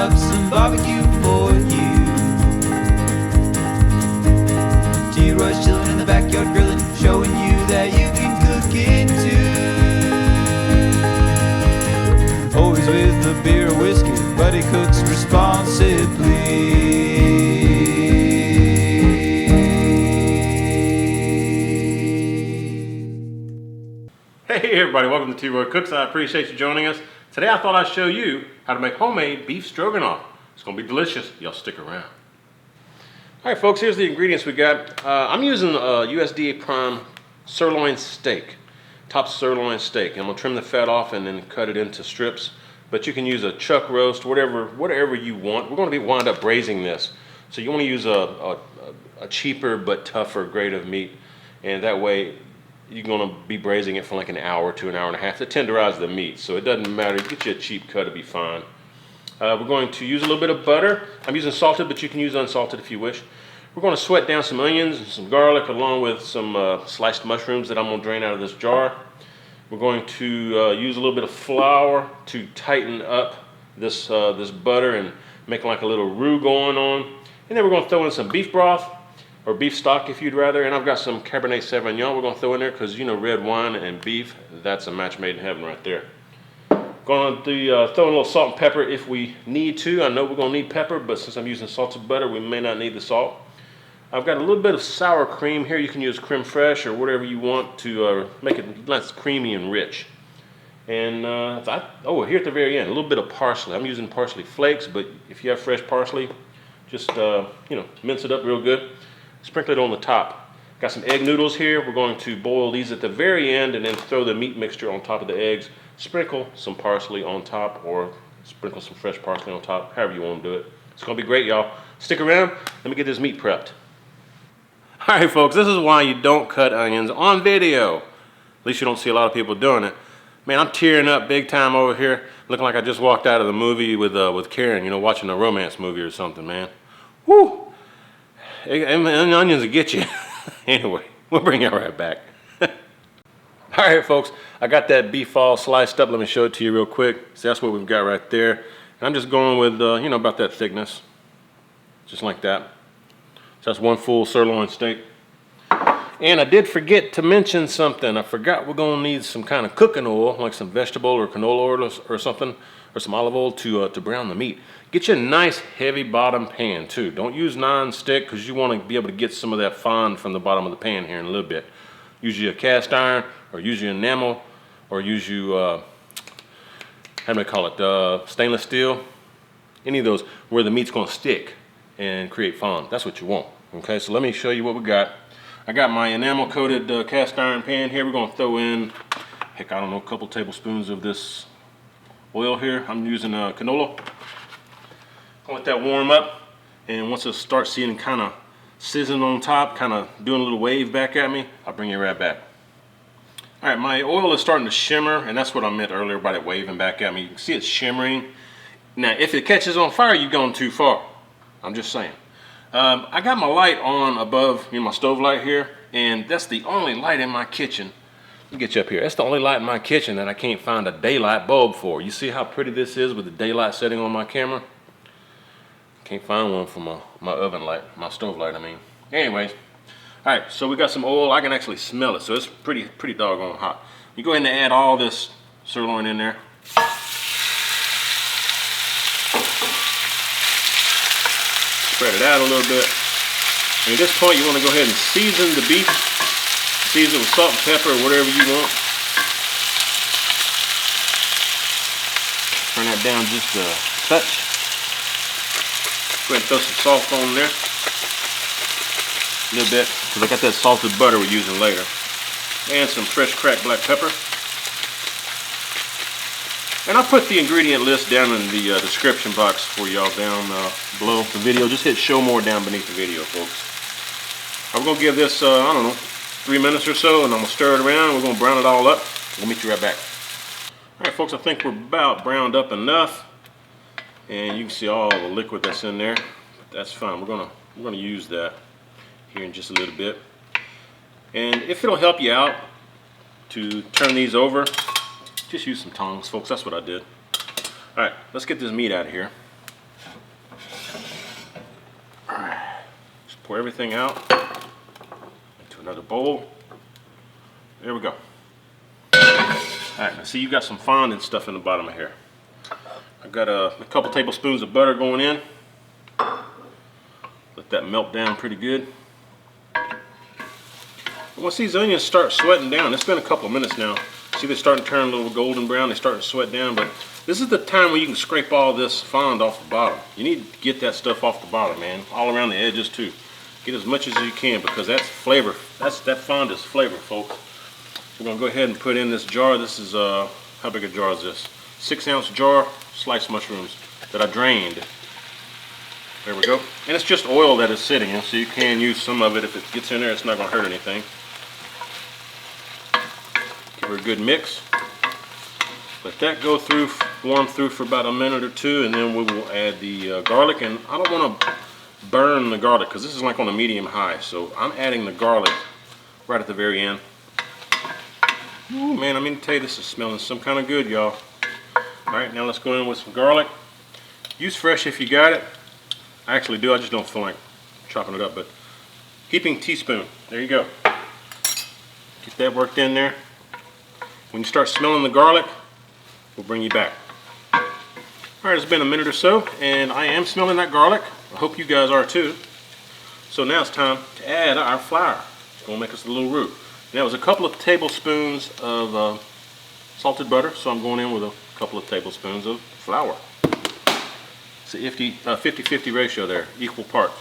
up some barbecue for you. T-Rush chilling in the backyard grilling, showing you that you can cook it too. Always with a beer or whiskey, but he cooks responsibly. Hey everybody, welcome to T-Roy Cooks. I appreciate you joining us. Today I thought I'd show you how to make homemade beef stroganoff. It's going to be delicious. Y'all stick around. Alright folks, here's the ingredients we got. I'm using USDA Prime Sirloin Steak. Top sirloin steak. I'm going to trim the fat off and then cut it into strips. But you can use a chuck roast, whatever you want. We're going to wind up braising this. So you want to use a cheaper but tougher grade of meat. And that way you're going to be braising it for like an hour to an hour and a half to tenderize the meat. So it doesn't matter. You get you a cheap cut, it'll be fine. We're going to use a little bit of butter. I'm using salted, but you can use unsalted if you wish. We're going to sweat down some onions and some garlic along with some sliced mushrooms that I'm going to drain out of this jar. We're going to use a little bit of flour to tighten up this butter and make like a little roux going on. And then we're going to throw in some beef broth, or beef stock if you'd rather, and I've got some Cabernet Sauvignon we're going to throw in there because, you know, red wine and beef, that's a match made in heaven right there. Going to throw in a little salt and pepper if we need to. I know we're going to need pepper, but since I'm using salted butter, we may not need the salt. I've got a little bit of sour cream here. You can use creme fraiche or whatever you want to make it nice, creamy and rich. And here at the very end, a little bit of parsley. I'm using parsley flakes, but if you have fresh parsley, just mince it up real good. Sprinkle it on the top. Got some egg noodles here. We're going to boil these at the very end and then throw the meat mixture on top of the eggs. Sprinkle some parsley on top or sprinkle some fresh parsley on top, however you want to do it. It's going to be great, y'all. Stick around. Let me get this meat prepped. All right, folks, this is why you don't cut onions on video. At least you don't see a lot of people doing it. Man, I'm tearing up big time over here, looking like I just walked out of the movie with Karen, watching a romance movie or something, man. Woo! And onions will get you. Anyway, we'll bring you right back. All right, folks, I got that beef all sliced up. Let me show it to you real quick. See, that's what we've got right there. And I'm just going with, about that thickness. Just like that. So that's one full sirloin steak. And I did forget to mention something. I forgot we're going to need some kind of cooking oil, like some vegetable or canola oil or something, or some olive oil to brown the meat. Get you a nice heavy bottom pan too. Don't use non-stick because you want to be able to get some of that fond from the bottom of the pan here in a little bit. Use your cast iron or use your enamel or use your, stainless steel. Any of those where the meat's going to stick and create fond. That's what you want. Okay, so let me show you what we got. I got my enamel coated cast iron pan here. We're going to throw in, a couple tablespoons of this oil here. I'm using canola. I'll let that warm up, and once it starts seeing kind of sizzling on top, kind of doing a little wave back at me, I'll bring it right back. All right, my oil is starting to shimmer, and that's what I meant earlier by it waving back at me. You can see it's shimmering. Now, if it catches on fire, you've gone too far. I'm just saying. I got my light on above, my stove light here, and that's the only light in my kitchen. Let me get you up here. That's the only light in my kitchen that I can't find a daylight bulb for. You see how pretty this is with the daylight setting on my camera? Can't find one for my oven light, my stove light, I mean. Anyways, all right, so we got some oil. I can actually smell it, so it's pretty doggone hot. You go ahead and add all this sirloin in there. Spread it out a little bit. And at this point, you want to go ahead and season the beef. Season it with salt and pepper or whatever you want. Turn that down just a touch. Go ahead and throw some salt on there. A little bit, because I got that salted butter we're using later. And some fresh cracked black pepper. And I'll put the ingredient list down in the description box for y'all down below the video. Just hit show more down beneath the video, folks. I'm going to give this, 3 minutes or so, and I'm going to stir it around. We're going to brown it all up. We'll meet you right back. All right, folks, I think we're about browned up enough. And you can see all the liquid that's in there. But that's fine. We're gonna use that here in just a little bit. And if it'll help you out to turn these over, just use some tongs, folks. That's what I did. All right, let's get this meat out of here. Pour everything out into another bowl. There we go. Alright, now see, you got some fondant stuff in the bottom of here. I've got a couple tablespoons of butter going in. Let that melt down pretty good. Once these onions start sweating down, it's been a couple of minutes now. See, they're starting to turn a little golden brown. They start to sweat down, but this is the time where you can scrape all this fond off the bottom. You need to get that stuff off the bottom, man. All around the edges too. Get as much as you can because that's flavor. That fond is flavor, folks. We're gonna go ahead and put in this jar. This is how big a jar is this? 6-ounce jar, sliced mushrooms that I drained. There we go. And it's just oil that is sitting in, so you can use some of it. If it gets in there, it's not gonna hurt anything. Give her a good mix. Let that go through, warm through for about a minute or two, and then we will add the garlic. And I don't want to burn the garlic because this is like on a medium high, so I'm adding the garlic right at the very end. Ooh, man, I mean to tell you, this is smelling some kind of good, y'all. All right, now let's go in with some garlic. Use fresh if you got it. I actually do, I just don't feel like chopping it up, but heaping teaspoon, there you go. Get that worked in there. When you start smelling the garlic, we'll bring you back. All right, it's been a minute or so, and I am smelling that garlic. I hope you guys are too. So now it's time to add our flour. It's gonna make us a little roux. And that was a couple of tablespoons of salted butter, so I'm going in with a couple of tablespoons of flour. It's a 50-50 ratio there, equal parts.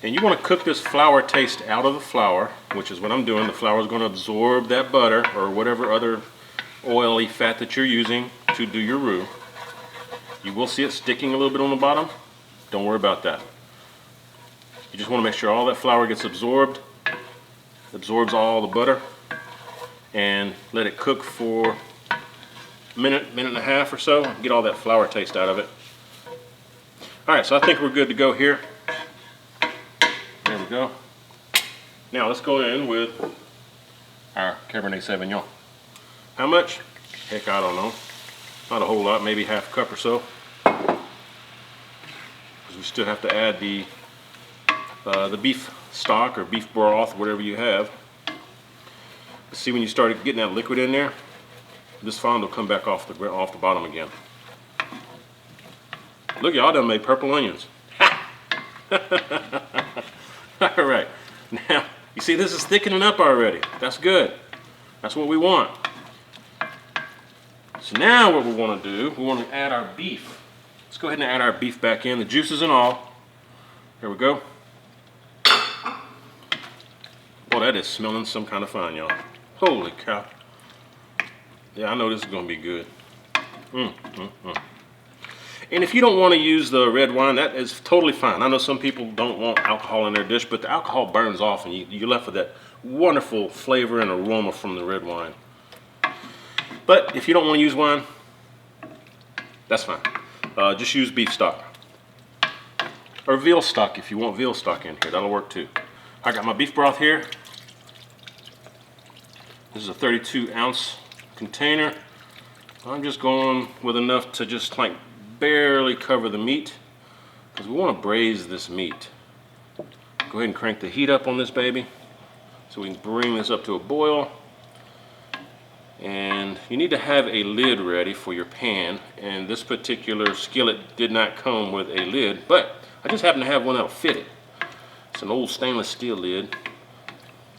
And you want to cook this flour taste out of the flour, which is what I'm doing. The flour is going to absorb that butter or whatever other oily fat that you're using to do your roux. You will see it sticking a little bit on the bottom. Don't worry about that. You just want to make sure all that flour gets absorbed, absorbs all the butter, and let it cook for a minute and a half or so. Get all that flour taste out of it. All right, so I think we're good to go here. There we go. Now let's go in with our Cabernet Sauvignon. How much? Heck, I don't know. Not a whole lot, maybe half a cup or so. Because we still have to add the beef stock or beef broth, whatever you have. See, when you start getting that liquid in there, this fond will come back off the bottom again. Look, y'all done made purple onions. All right, now you see this is thickening up already. That's good. That's what we want. So now what we want to do, we want to add our beef. Let's go ahead and add our beef back in, the juices and all. There we go. Well, that is smelling some kind of fine, y'all. Holy cow. Yeah, I know this is going to be good. And if you don't want to use the red wine, that is totally fine. I know some people don't want alcohol in their dish, but the alcohol burns off and you're left with that wonderful flavor and aroma from the red wine. But if you don't want to use wine, that's fine. Just use beef stock. Or veal stock if you want veal stock in here. That'll work too. I got my beef broth here. This is a 32-ounce container. I'm just going with enough to just like barely cover the meat because we want to braise this meat. Go ahead and crank the heat up on this baby so we can bring this up to a boil. And you need to have a lid ready for your pan, and this particular skillet did not come with a lid, but I just happen to have one that'll fit it. It's an old stainless steel lid,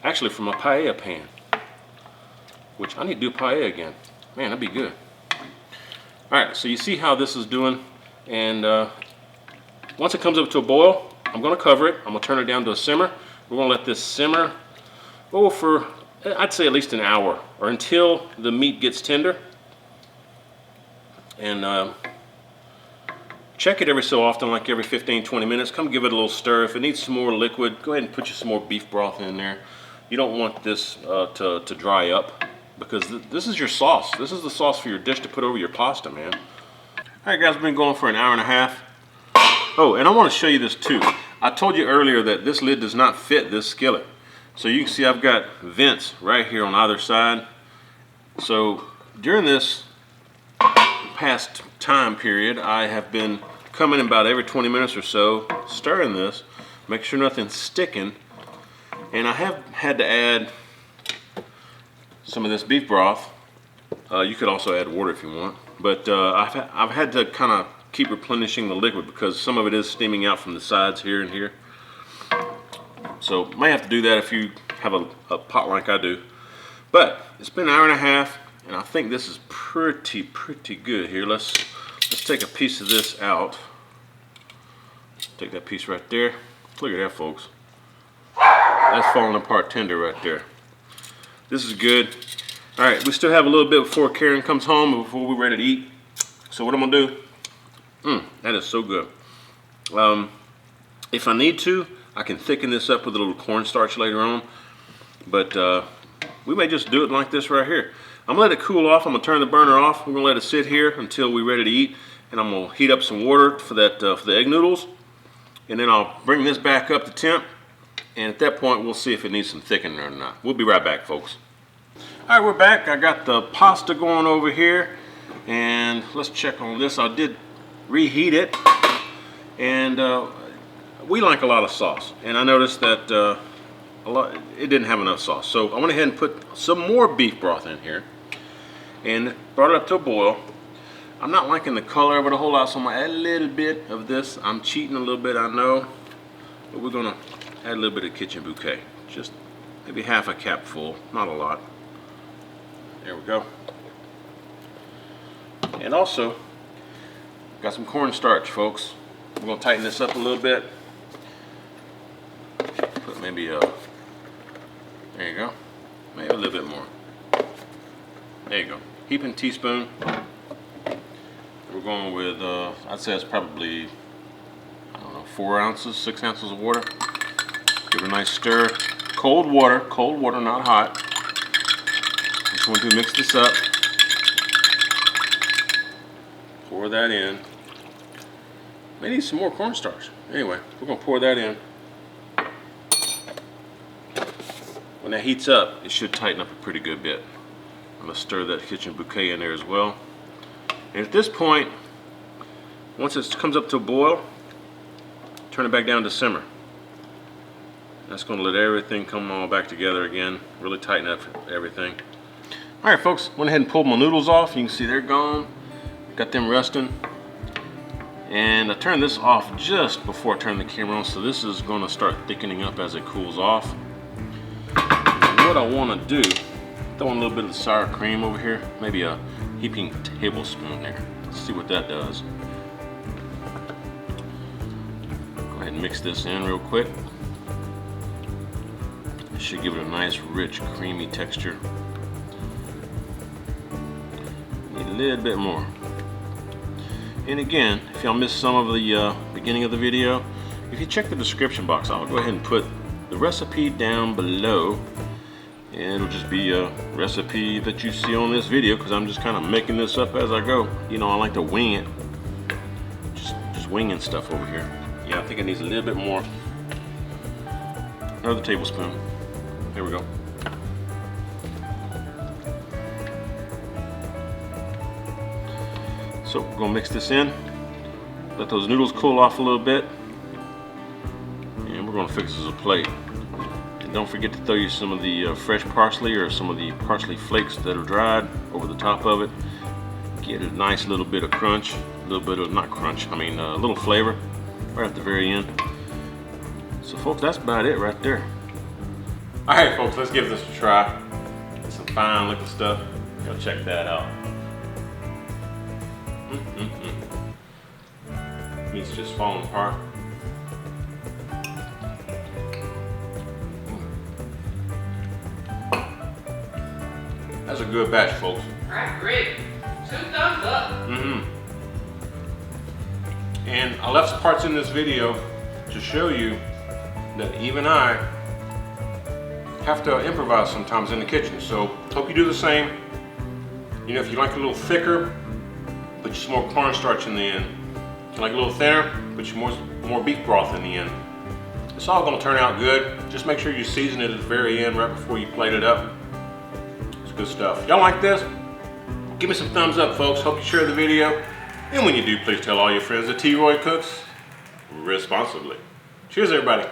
actually from a paella pan, which I need to do paella again. Man, that'd be good. Alright, so you see how this is doing, and once it comes up to a boil, I'm going to cover it. I'm going to turn it down to a simmer. We're going to let this simmer for, I'd say, at least an hour, or until the meat gets tender. And check it every so often, like every 15-20 minutes. Come give it a little stir. If it needs some more liquid, go ahead and put you some more beef broth in there. You don't want this to dry up, because this is your sauce. This is the sauce for your dish to put over your pasta, man. All right, guys, we've been going for an hour and a half. Oh, and I want to show you this too. I told you earlier that this lid does not fit this skillet. So you can see I've got vents right here on either side. So during this past time period, I have been come in about every 20 minutes or so, stirring this, make sure nothing's sticking. And I have had to add some of this beef broth. You could also add water if you want, but I've had to kind of keep replenishing the liquid because some of it is steaming out from the sides here and here. So may have to do that if you have a pot like I do. But it's been an hour and a half, and I think this is pretty good here. Let's take a piece of this out. Take that piece right there. Look at that, folks. That's falling apart tender right there. This is good. All right, we still have a little bit before Karen comes home and before we're ready to eat. So what I'm gonna do, that is so good. If I need to, I can thicken this up with a little cornstarch later on, but we may just do it like this right here. I'm gonna let it cool off. I'm gonna turn the burner off. We're gonna let it sit here until we're ready to eat, and I'm gonna heat up some water for that for the egg noodles, and then I'll bring this back up to temp, and at that point we'll see if it needs some thickening or not. We'll be right back, folks. All right, we're back. I got the pasta going over here, and let's check on this. I did reheat it, and we like a lot of sauce, and I noticed that it didn't have enough sauce. So I went ahead and put some more beef broth in here and brought it up to a boil. I'm not liking the color of it a whole lot, so I'm gonna add a little bit of this. I'm cheating a little bit, I know, but we're gonna add a little bit of Kitchen Bouquet. Just maybe half a cap full, not a lot. There we go. And also, got some cornstarch, folks. We're gonna tighten this up a little bit. Put maybe there you go. Maybe a little bit more. There you go. Heaping teaspoon. We're going with, I'd say it's probably, I don't know, 4 ounces, 6 ounces of water. Give it a nice stir. Cold water, not hot. Just want to mix this up. Pour that in. May need some more cornstarch. Anyway, we're gonna pour that in. When that heats up, it should tighten up a pretty good bit. I'm gonna stir that Kitchen Bouquet in there as well. And at this point, once it comes up to a boil, turn it back down to simmer. That's gonna let everything come all back together again, really tighten up everything. All right, folks, went ahead and pulled my noodles off. You can see they're gone. Got them resting. And I turned this off just before I turned the camera on, so this is gonna start thickening up as it cools off. And what I wanna do, throw in a little bit of sour cream over here, maybe a heaping tablespoon there. Let's see what that does. Go ahead and mix this in real quick. It should give it a nice, rich, creamy texture. Need a little bit more. And again, if y'all missed some of the beginning of the video, if you check the description box, I'll go ahead and put the recipe down below. And it'll just be a recipe that you see on this video, because I'm just kind of making this up as I go. You know, I like to wing it. Just winging stuff over here. Yeah, I think it needs a little bit more. Another tablespoon. There we go. So we're gonna mix this in. Let those noodles cool off a little bit. And we're gonna fix this as a plate. Don't forget to throw you some of the fresh parsley or some of the parsley flakes that are dried over the top of it. Get a nice little bit of crunch, a little bit of, not crunch, I mean a little flavor right at the very end. So folks, that's about it right there. All right, folks, let's give this a try. Get some fine looking stuff. Go check that out. Meat's just falling apart. That's a good batch, folks. All right, great. 2 thumbs up. And I left some parts in this video to show you that even I have to improvise sometimes in the kitchen. So hope you do the same. You know, if you like a little thicker, put some more cornstarch in the end. If you like a little thinner, put some more beef broth in the end. It's all gonna turn out good. Just make sure you season it at the very end right before you plate it up. It's good stuff. Y'all like this? Give me some thumbs up, folks. Hope you share the video. And when you do, please tell all your friends that T-Roy cooks responsibly. Cheers, everybody.